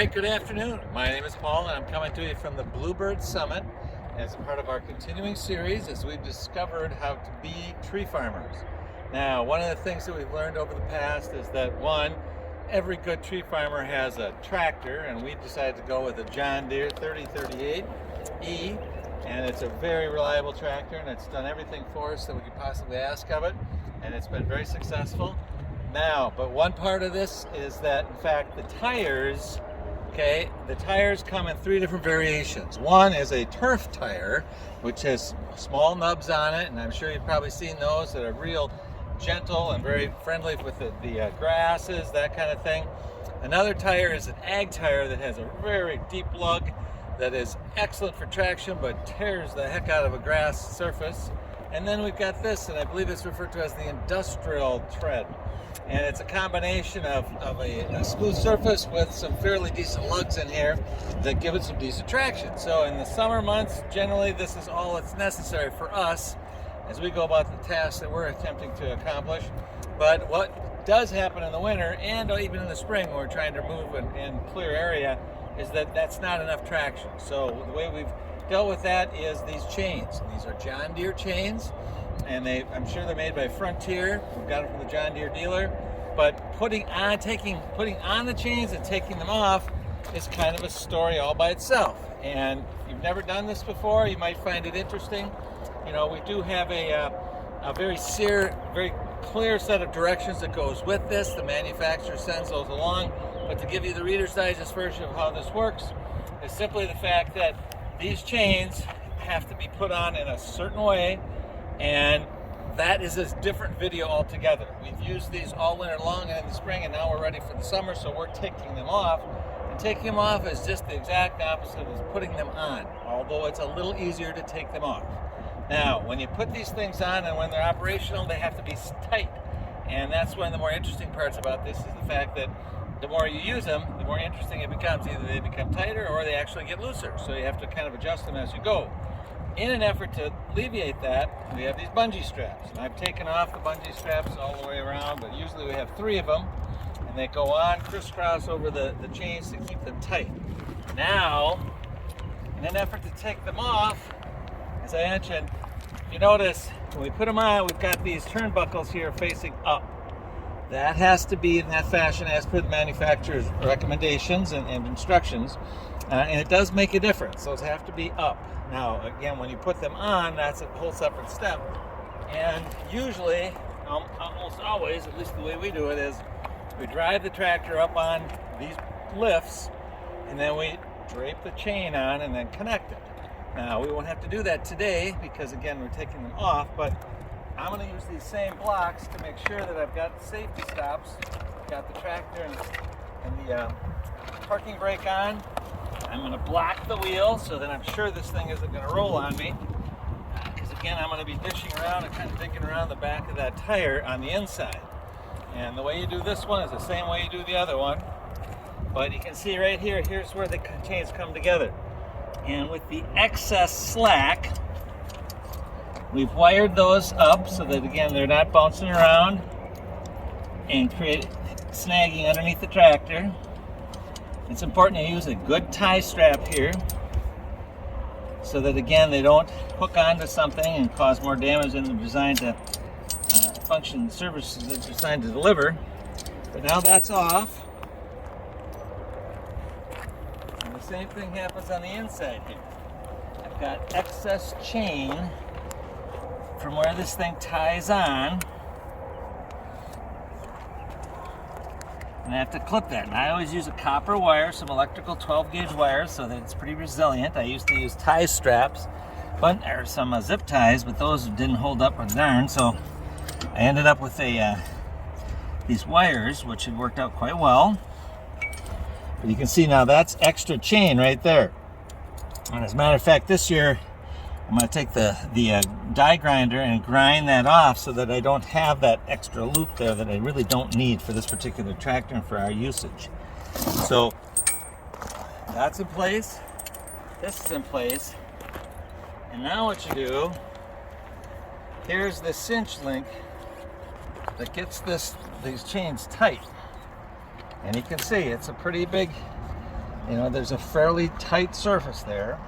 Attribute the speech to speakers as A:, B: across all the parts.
A: right, good afternoon. My name is Paul and I'm coming to you from the Bluebird Summit as a part of our continuing series as we've discovered how to be tree farmers. Now, one of the things that we've learned over the past is that one, every good tree farmer has a tractor, and we decided to go with a John Deere 3038E, and it's a very reliable tractor and it's done everything for us that we could possibly ask of it, and it's been very successful. Now, but one part of this is that, in fact, the tires come in three different variations. One is a turf tire, which has small nubs on it, and I'm sure you've probably seen those that are real gentle and very friendly with the grasses, that kind of thing. Another tire is an ag tire that has a very deep lug that is excellent for traction but tears the heck out of a grass surface. And then we've got this, and I believe it's referred to as the industrial tread. And it's a combination of a smooth surface with some fairly decent lugs in here that give it some decent traction. So in the summer months, generally this is all that's necessary for us as we go about the tasks that we're attempting to accomplish. But what does happen in the winter and even in the spring when we're trying to move in clear area is that that's not enough traction. So the way we've dealt with that is these chains. These are John Deere chains, and I'm sure they're made by Frontier. We've got them from the John Deere dealer. But putting on the chains and taking them off is kind of a story all by itself. And if you've never done this before, you might find it interesting. You know, we do have a very clear set of directions that goes with this. The manufacturer sends those along. But to give you the Reader's Digest version of how this works is simply the fact that these chains have to be put on in a certain way, and that is a different video altogether. We've used these all winter long and in the spring, and now we're ready for the summer, so we're taking them off. And taking them off is just the exact opposite as putting them on, although it's a little easier to take them off. Now, when you put these things on and when they're operational, they have to be tight. And that's one of the more interesting parts about this is the fact that the more you use them, the more interesting it becomes. Either they become tighter or they actually get looser. So you have to kind of adjust them as you go. In an effort to alleviate that, we have these bungee straps. And I've taken off the bungee straps all the way around, but usually we have three of them. And they go on crisscross over the chains to keep them tight. Now, in an effort to take them off, as I mentioned, if you notice, when we put them on, we've got these turnbuckles here facing up. That has to be in that fashion as per the manufacturer's recommendations and instructions, and it does make a difference. Those have to be up. Now, again, when you put them on, that's a whole separate step. And usually, almost always, at least the way we do it, is we drive the tractor up on these lifts, and then we drape the chain on and then connect it. Now, we won't have to do that today because, again, we're taking them off, but I'm going to use these same blocks to make sure that I've got the safety stops, got the tractor and the parking brake on. I'm going to block the wheel so that I'm sure this thing isn't going to roll on me. Because again, I'm going to be dishing around and kind of digging around the back of that tire on the inside. And the way you do this one is the same way you do the other one. But you can see right here, here's where the chains come together. And with the excess slack, we've wired those up so that, again, they're not bouncing around and create snagging underneath the tractor. It's important to use a good tie strap here so that, again, they don't hook onto something and cause more damage than they're designed to function, the services they're designed to deliver. But now that's off. And the same thing happens on the inside here. I've got excess chain from where this thing ties on, and I have to clip that. And I always use a copper wire, some electrical 12-gauge wires, so that it's pretty resilient. I used to use tie straps, or some zip ties, but those didn't hold up a darn, so I ended up with these wires, which had worked out quite well. But you can see now that's extra chain right there. And as a matter of fact, this year I'm going to take the die grinder and grind that off so that I don't have that extra loop there that I really don't need for this particular tractor and for our usage. So that's in place. This is in place. And now what you do, here's the cinch link that gets these chains tight. And you can see it's a pretty big you know, there's a fairly tight surface there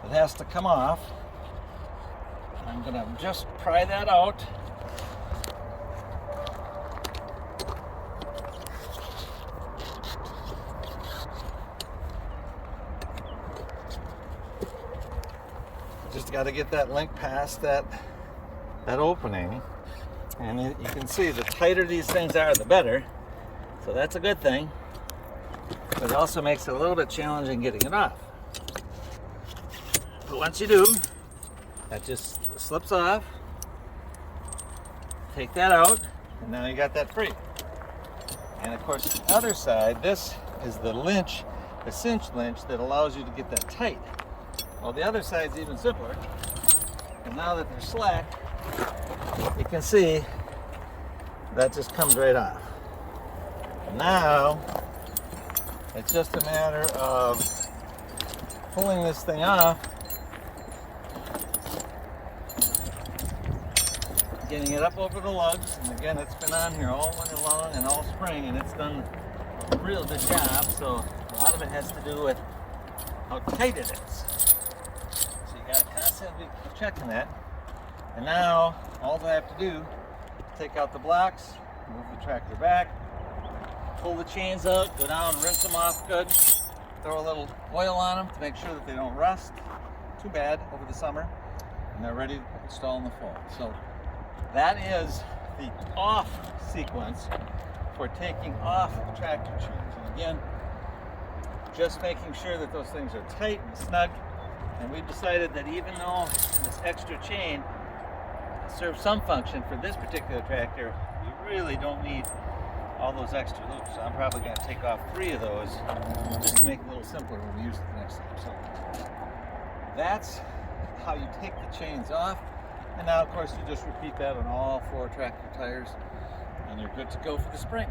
A: that has to come off. I'm gonna just pry that out. Just got to get that link past that opening, and you can see the tighter these things are, the better. So that's a good thing, but it also makes it a little bit challenging getting it off. But once you do, that just slips off. Take that out, and now you got that free. And of course, the other side, this is the cinch lynch that allows you to get that tight. Well, the other side's even simpler, and now that they're slack, you can see that just comes right off. Now, it's just a matter of pulling this thing off, getting it up over the lugs, and again, it's been on here all winter long and all spring, and it's done a real good job, so a lot of it has to do with how tight it is. Got to constantly keep checking that. And now all I have to do is take out the blocks, move the tractor back, pull the chains out, go down, rinse them off good, throw a little oil on them to make sure that they don't rust too bad over the summer, and they're ready to install in the fall. So that is the off sequence for taking off the tractor chains. And again, just making sure that those things are tight and snug. And we've decided that even though this extra chain serves some function for this particular tractor, you really don't need all those extra loops. So I'm probably going to take off 3 of those just to make it a little simpler when we use it the next time. So that's how you take the chains off. And now, of course, you just repeat that on all 4 tractor tires, and you're good to go for the spring.